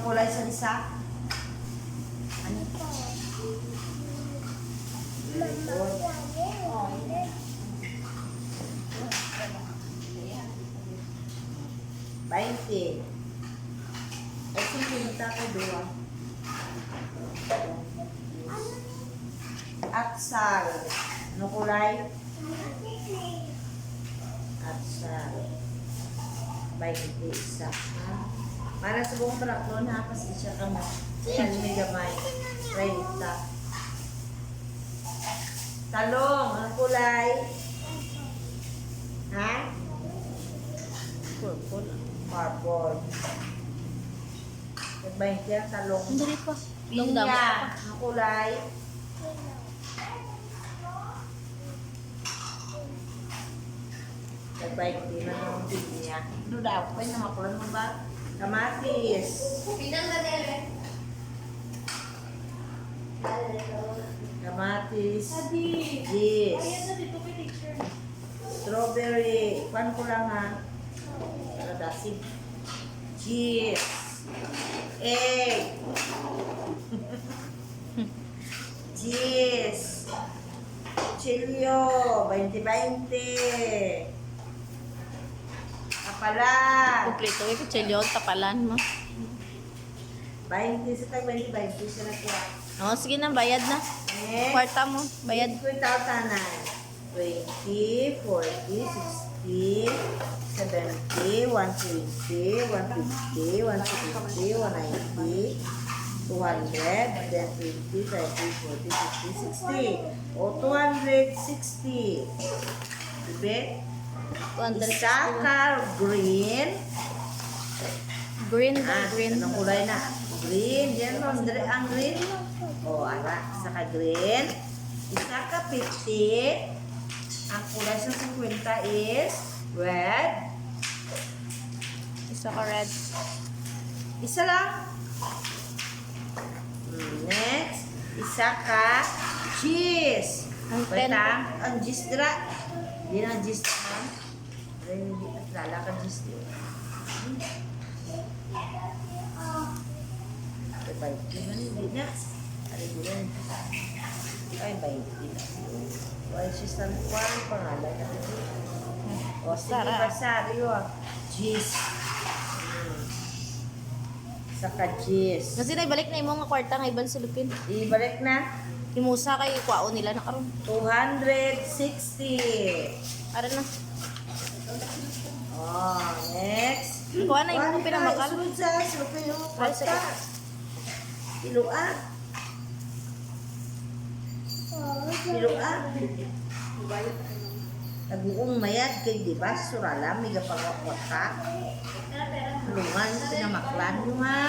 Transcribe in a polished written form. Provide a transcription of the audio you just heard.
kulay sa isa? Ano? Bainte. Ay, sinunta ko doon. Atsal. Ano kulay? Atsal. Bainte isa. Para sa buong traklo na kasi siya kamo. Yan may gamay. 30. Talong. Ano kulay? Ha? Purple. Purple. Nagbayad yan, talong. Ang dali pa. Long Pinya. damo. Ang kulay. Nagbayad din na ng pinya. Ano daw? Pwede na makulan mo ba? Kamatis. Pinang na dere. Kamatis. Adi. Yes. Ayan na dito kay teacher. Strawberry. Pan ko lang ha. Para dasig. Cheese. Egg. Cheese. Chilio. 20-20. Kapalan. Kumpleto yung kutsilyo, tapalan mo. 20 sa tag 20-20 siya na kaya. Oo, sige na, bayad na. Next. Kwarta mo, bayad. Ko itaw tanan. 20, 40, 60, 70, 120, 150, 160, 190, 200, then 20, 30, 40, 50, 60. O 260. Diba? 200. Isakar green. Green, Ah, green. anong kulay na? Green. Yan mo, ang green. O, ara, isa ka green. Isa ka 50. Ang kulay sa 50 is red. Isa ka red. Isa lang. Next, isa ka cheese. Ang Wait 10. ang cheese dira. Hindi na cheese naman. Hindi at lala ka cheese dira. Ay, 20 man, hindi na. Ay, bulan. Ay, 20 na. Why cheese ng kwan, pangalan na. O, sige, Sarap. basaryo ah. Cheese. Saka cheese. Kasi naibalik na yung mga kwarta nga ibang silupin. Ibalik na. Himusa kay kwao nila na karon. 260. Para na. Oh, next. Kuha na yung pinamakal. Sunod sa sulupin yung Ay, sige. kwarta. Piluan. Piluan. Nag-uong mayad kay diba? Surala, may kapagwakwat ka. Lungan, pinamaklan mo nga.